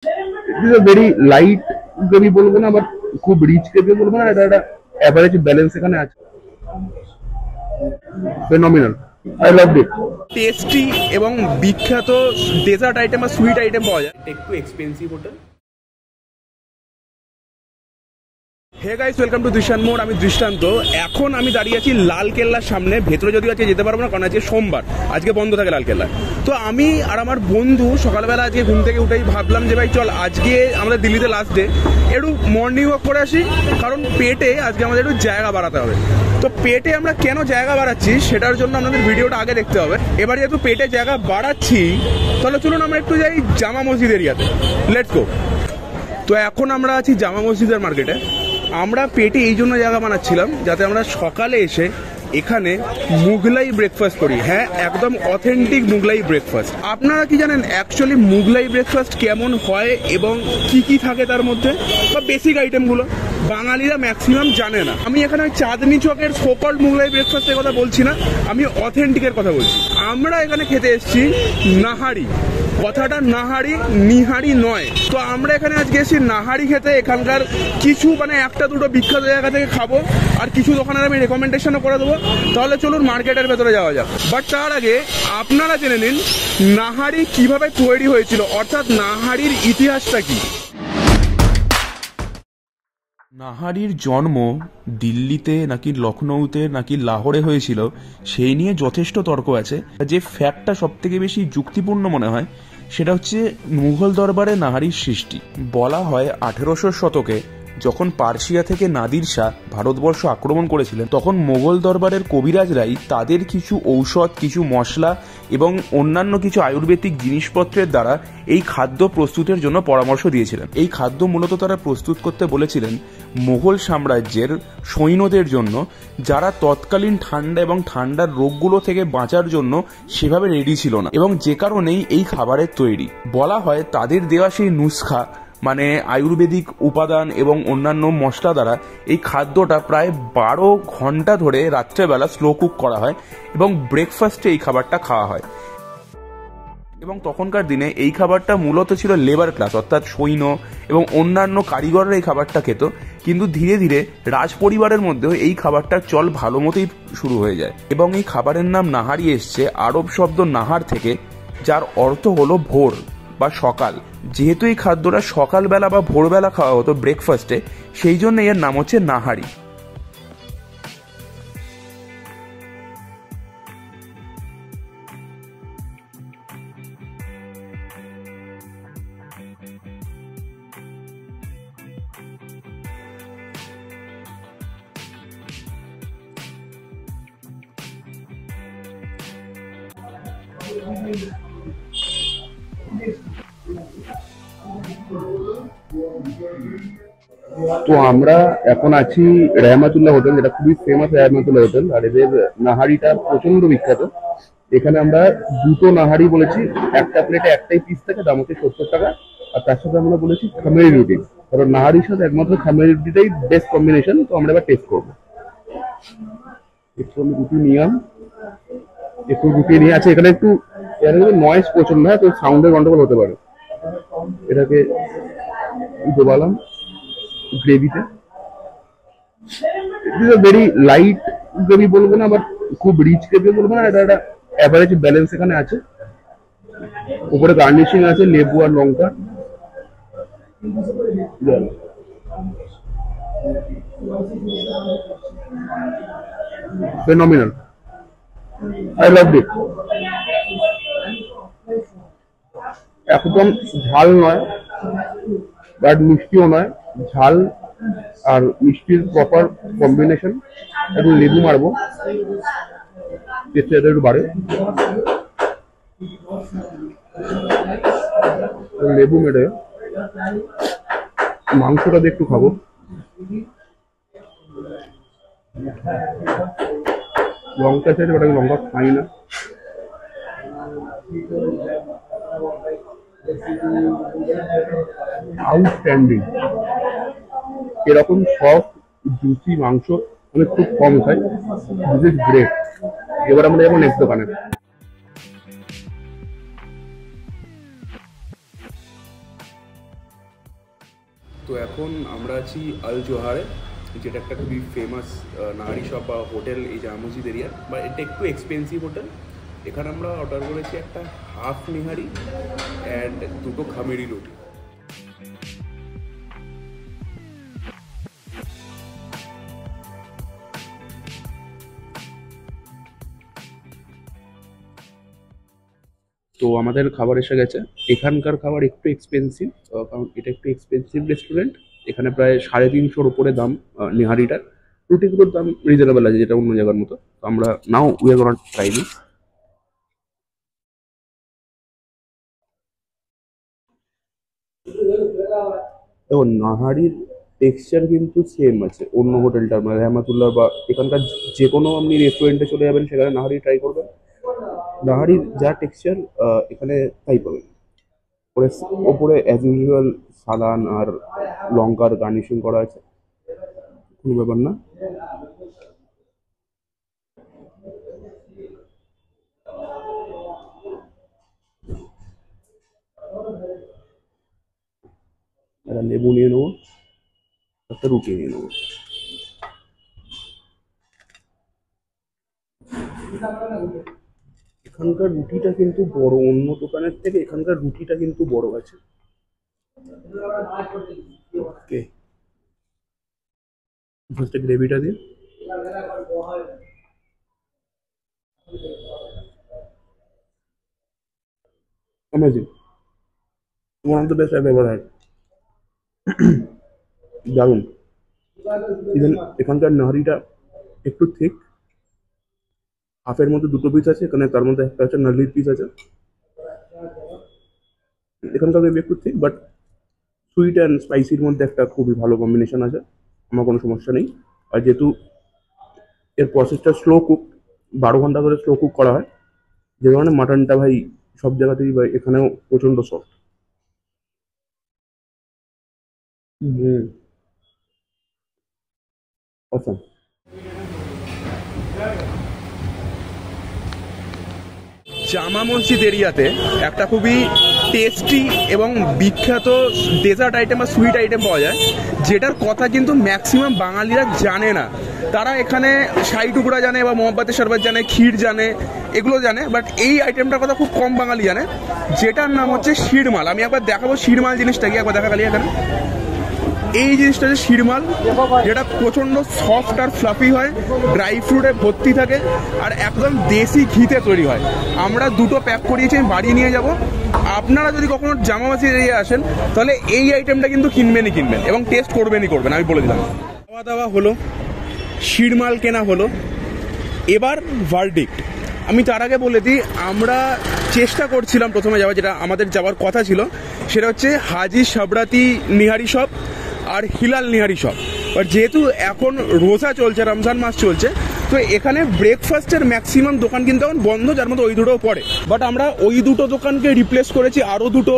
It is a very light gravy বলবো না, but খুব রিচ গ্রেভি বলবো না, এটা একটা অ্যাভারেজ ব্যালেন্স এখানে আছে। Phenomenal, I loved it. Tasty এবং বিখ্যাত ডেজার্ট আইটেম আর সুইট আইটেম পাওয়া যায়। একটু expensive hotel. Hey guys, welcome to দৃষ্টান্ত মোড়। আমি দৃষ্টান্ত। এখন আমি দাঁড়িয়ে আছি লাল কেল্লার সামনে। ভেতরে যদিও আজকে যেতে পারবো না, কারণ আজকে সোমবার, আজকে বন্ধ থাকে লাল কেল্লা। তো আমি আর আমার বন্ধু সকালবেলা আজকে ঘুম থেকে উঠেই ভাবলাম যে ভাই চল আজকে আমাদের দিল্লিতে লাস্ট ডে, একটু মর্নিং ওয়াক করে আসি, কারণ পেটে আজকে আমাদের একটু জায়গা বাড়াতে হবে। তো পেটে আমরা কেন জায়গা বাড়াচ্ছি সেটার জন্য আমাদের ভিডিওটা আগে দেখতে হবে। এবার যেহেতু পেটে জায়গা বাড়াচ্ছি, তাহলে চলুন আমরা একটু যাই জামা মসজিদ এরিয়াতে। Let's go. তো এখন আমরা আছি জামা মসজিদের মার্কেটে। আমরা পেটে এই জন্য জায়গা বানাচ্ছিলাম যাতে আমরা সকালে এসে এখানে মুঘলাই ব্রেকফাস্ট করি। হ্যাঁ, একদম অথেন্টিক মুঘলাই ব্রেকফাস্ট। আপনারা কি জানেন অ্যাকচুয়ালি মুঘলাই ব্রেকফাস্ট কেমন হয় এবং কি কি থাকে তার মধ্যে, বা বেসিক আইটেমগুলো বাঙালিরা ম্যাক্সিমাম জানে না। আমি এখানে চাঁদনি চকের সোকল্ড মুঘলাই ব্রেকফাস্টের কথা বলছি না, আমি অথেন্টিকের কথা বলছি। আমরা এখানে খেতে এসেছি নাহারি। কথাটা নাহারি, নিহারি নয়। তো আমরা এখানে আজকে এসেছি নাহারি খেতে। এখানকার কিছু একটা দুটো বিখ্যাত জায়গা থেকে খাবো, আর কিছু দোকানের আমি রেকমেন্ডেশনও করে দেবো। তাহলে চলুন মার্কেটের ভেতরে যাওয়া যাক। বাট তার আগে আপনারা জেনে নিন নাহারি কিভাবে তৈরি হয়েছিল, অর্থাৎ নাহারির ইতিহাসটা কি। নাহারির জন্ম দিল্লিতে নাকি লখনৌতে নাকি লাহোরে হয়েছিল সেই নিয়ে যথেষ্ট তর্ক আছে। যে ফ্যাক্টটা সব থেকে বেশি যুক্তিপূর্ণ মনে হয় সেটা হচ্ছে মুঘল দরবারে নাহারির সৃষ্টি। বলা হয় 1800 শতকে যখন পার্সিয়া থেকে নাদির শাহ ভারতবর্ষ আক্রমণ করেছিলেন, তখন মোগল দরবারের কবিরাজরাই তাদের কিছু ঔষধ, কিছু মশলা এবং অন্যান্য কিছু আয়ুর্বেদিক জিনিসপত্রের দ্বারা এই খাদ্য প্রস্তুতের জন্য পরামর্শ দিয়েছিলেন। এই খাদ্য মূলত তারা প্রস্তুত করতে বলেছিলেন মোগল সাম্রাজ্যের সৈন্যদের জন্য, যারা তৎকালীন ঠান্ডা এবং ঠান্ডার রোগগুলো থেকে বাঁচার জন্য সেভাবে রেডি ছিল না, এবং যে কারণেই এই খাবারের তৈরি। বলা হয় তাদের দেওয়া সেই নুস্খা আয়ুর্বেদিক উপাদান এবং অন্যান্য মশলা দ্বারা এই খাদ্যটা প্রায় 12 ঘন্টা ধরে রাত্রেবেলা স্লো কুক করা হয় এবং ব্রেকফাস্টে এই খাবারটা খাওয়া হয়। এবং তখনকার দিনে এই খাবারটা মূলত ছিল লেবার ক্লাস, অর্থাৎ সৈন্য এবং অন্যান্য কারিগররা এই খাবারটা খেত। কিন্তু ধীরে ধীরে রাজ পরিবারের মধ্যেও এই খাবারটার চল ভালো মতোই শুরু হয়ে যায়, এবং এই খাবারের নাম নাহারি এসছে আরব শব্দ নাহার থেকে, যার অর্থ হলো ভোর বা সকাল। যেহেতু এই খাদ্যটা সকালবেলা বা ভোরবেলা খাওয়া হতো ব্রেকফাস্টে, সেই জন্য এর নাম হচ্ছে নাহারি। তো আমরা এখন আছি রহমাতুল্লাহ হোটেল, যেটা খুবই ফেমাস রহমাতুল্লাহ হোটেল, আর এদের নাহারিটা প্রচন্ড বিখ্যাত। এখানে আমরা দুটো নাহারি বলেছি, একটা প্লেটে একটাই পিস থাকে, দাম হচ্ছে 70 টাকা। আর তার সাথে আমরা বলেছি খামেরি রুটি, কারণ নাহারির সাথে একমাত্র খামেরি রুটিটাই বেস্ট কম্বিনেশন। তো আমরা এবার টেস্ট করবো। একটু আমি রুটি নিলাম, একটু রুটি নিয়ে আছে। এখানে একটু নয়েজ প্রচন্ড হয়, তো সাউন্ডের গন্ডগোল হতে পারে। এটাকে ডোবালাম গ্রেভিতে। It is a very light gravy বলবো না, বাট খুব রিচ গ্রেভি বলবো না, এটা একটা অ্যাভারেজ ব্যালেন্স এখানে আছে। উপরে গার্নিশিং আছে লেবু আর লঙ্কা। ফেনোমিনাল, আই লাভড ইট। একদম ঝাল নয়, বাট মিষ্টিও নয়। ঝাল আর মিষ্টির প্রপার কম্বিনেশন। একটু লেবু মারবো, টেস্টটা একটু বাড়ে। লেবু মেরে মাংসটা দিয়ে একটু খাবো। লঙ্কা চাইছে, বাট আমি লঙ্কা খাই না। আউটস্ট্যান্ডিং। এরকম সফট জুসি মাংস আমি খুব কম খাই। This is great. এবার আমরা যাবো নেক্সট দোকানে। তো এখন আমরা আছি আল জোহারে, যেটা একটা খুবই ফেমাস নাহারি শপ বা হোটেল এই জামা মসজিদ এরিয়ার, বা এটা একটু এক্সপেন্সিভ হোটেল। এখানে আমরা অর্ডার করেছি একটা হাফ নিহারি অ্যান্ড দুটো খামেরি রুটি। তো আমাদের খাবার এসে গেছে। এখানকার খাবার একটু এক্সপেন্সিভ, কারণ এটা একটু এক্সপেন্সিভ রেস্টুরেন্ট। এখানে প্রায় 350-র উপরে দাম নিহারিটার। রুটিগুলোর দাম রিজনেবল আছে, যেটা অন্য জায়গার মতো। তো আমরা now we are gonna try this. দেখো, নাহারির টেক্সচার কিন্তু সেম আছে অন্য হোটেলটার, মানে রহমাতুল্লাহ বা এখানকার যে কোনো আপনি রেস্টুরেন্টে চলে যাবেন, সেখানে নাহারি ট্রাই করবেন, নাহারির যা টেক্সচার এখানে তাই পাবেন। ওপরে অ্যাজ ইউজুয়াল সালান আর লঙ্কার গার্নিশিং করা আছে, কোনো ব্যাপার না। একটা লেবু নিয়ে নেবো, একটা রুটি নিয়ে নেবো। এখানকার রুটিটা কিন্তু বড়, অন্য দোকানের থেকে এখানকার রুটিটা কিন্তু বড় আছে। ওকে, ফার্স্টে গ্রেভিটা দিন। Amazing, one of the best I've ever had. দারুণ। ইভেন এখানকার নাহারিটা একটু থিক, হাফের মধ্যে দুটো পিস আছে, এখানে তার মধ্যে একটা আছে নার্লির পিস আছে। এখানকার গ্রেভি একটু থিক, বাট সুইট অ্যান্ড স্পাইসির মধ্যে একটা খুবই ভালো কম্বিনেশন আছে, আমার কোনো সমস্যা নেই। আর যেহেতু এর প্রসেসটা স্লো কুক, 12 ঘন্টা ধরে স্লো কুক করা হয়, যে কারণে মাটনটা ভাই সব জায়গাতেই ভাই এখানেও প্রচণ্ড সফট। অসম। জামা মসজিদ এরিয়াতে একটা খুবই টেস্টি এবং বিখ্যাত ডেজার্ট আইটেম বা সুইট আইটেম পাওয়া যায়, যেটার কথা কিন্তু ম্যাক্সিমাম বাঙালিরা জানে না। তারা এখানে শাহী টুকরা জানে বা মোহাম্মতের শরবত জানে, ক্ষীর জানে, এগুলো জানে, বাট এই আইটেমটার কথা খুব কম বাঙালি জানে, যেটার নাম হচ্ছে শিরমাল। আমি একবার দেখাবো শিরমাল জিনিসটা কি, একবার দেখা খালি এখানে। এই জিনিসটা হচ্ছে শিরমাল, যেটা প্রচণ্ড সফট আর ফ্লাফি হয়, ড্রাই ফ্রুটে ভর্তি থাকে, আর একদম দেশি ঘিতে তৈরি হয়। আমরা দুটো প্যাক করিয়েছি, আমি বাড়ি নিয়ে যাব। আপনারা যদি কখনো জামা মসজিদ এরিয়া আসেন, তাহলে এই আইটেমটা কিন্তু কিনবেনই কিনবেন এবং টেস্ট করবেন, আমি বলে দিলাম। খাওয়া দাওয়া হলো, শিরমাল কেনা হলো, এবার ভার্ডিক্ট। আমি তার আগে বলে দিই, আমরা চেষ্টা করছিলাম প্রথমে যাওয়া, যেটা আমাদের যাওয়ার কথা ছিল, সেটা হচ্ছে হাজি সাবরাতি নিহারি শপ আর হিলাল নিহারি শপ। বাট যেহেতু এখন রোজা চলছে, রমজান মাস চলছে, তো এখানে ব্রেকফাস্টের ম্যাক্সিমাম দোকান কিন্তু এখন বন্ধ, যার মধ্যে ওই দুটোও পড়ে। বাট আমরা ওই দুটো দোকানকে রিপ্লেস করেছি আরও দুটো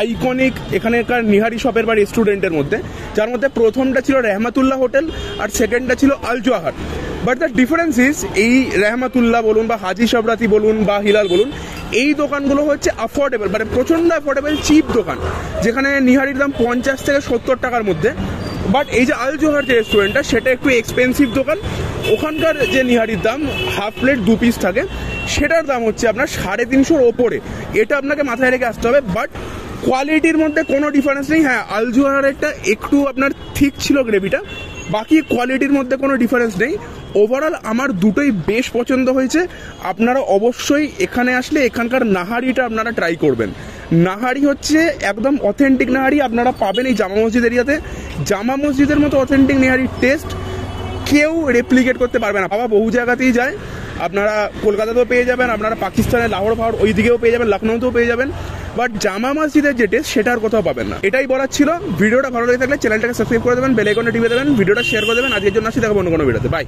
আইকনিক এখানকার নিহারি শপের বা রেস্টুরেন্টের মধ্যে, যার মধ্যে প্রথমটা ছিল রহমাতুল্লাহ হোটেল আর সেকেন্ডটা ছিল Al Johar. But the difference is, এই রহমাতুল্লাহ বলুন বা হাজি সাবরাতি বলুন বা হিলাল বলুন, এই দোকানগুলো হচ্ছে অ্যাফোর্ডেবল, মানে প্রচণ্ড অ্যাফোর্ডেবল চিপ দোকান, যেখানে নিহারির দাম 50 থেকে 70 টাকার মধ্যে। বাট এই যে আল জোহার যে রেস্টুরেন্টটা, সেটা একটু এক্সপেন্সিভ দোকান। ওখানকার যে নিহারির দাম হাফ প্লেট 2 পিস থাকে, সেটার দাম হচ্ছে আপনার 350-র ওপরে। এটা আপনাকে মাথায় রেখে আসতে হবে। বাট কোয়ালিটির মধ্যে কোনো ডিফারেন্স নেই। হ্যাঁ, আল জোহারেরটা একটু আপনার থিক ছিল গ্রেভিটা, বাকি কোয়ালিটির মধ্যে কোনো ডিফারেন্স নেই। ওভারঅল আমার দুটোই বেশ পছন্দ হয়েছে। আপনারা অবশ্যই এখানে আসলে এখানকার নাহারিটা আপনারা ট্রাই করবেন। নাহারি হচ্ছে একদম অথেন্টিক নাহারি আপনারা পাবেন এই জামা মসজিদ এরিয়াতে। জামা মসজিদের মতো অথেন্টিক নাহারির টেস্ট কেউ রেপ্লিকেট করতে পারবে না। বাবা বহু জায়গাতেই যায়, আপনারা কলকাতাতেও পেয়ে যাবেন, আপনারা পাকিস্তানে লাহোর ফাহর ওই দিকেও পেয়ে যাবেন, লখনৌতেও পেয়ে যাবেন, বাট জামা মসজিদের যে টেস্ট সেটা আর কোথাও পাবেন না। এটাই বলার ছিল। ভিডিওটা ভালো লেগে থাকলে চ্যানেলটাকে সাবস্ক্রাইব করে দেবেন, বেল আইকনটা টিপে দেবেন, ভিডিওটা শেয়ার করে দেবেন। আজকের জন্য আসি, দেখাবো অন্য কোনো ভিডিওতে। বাই।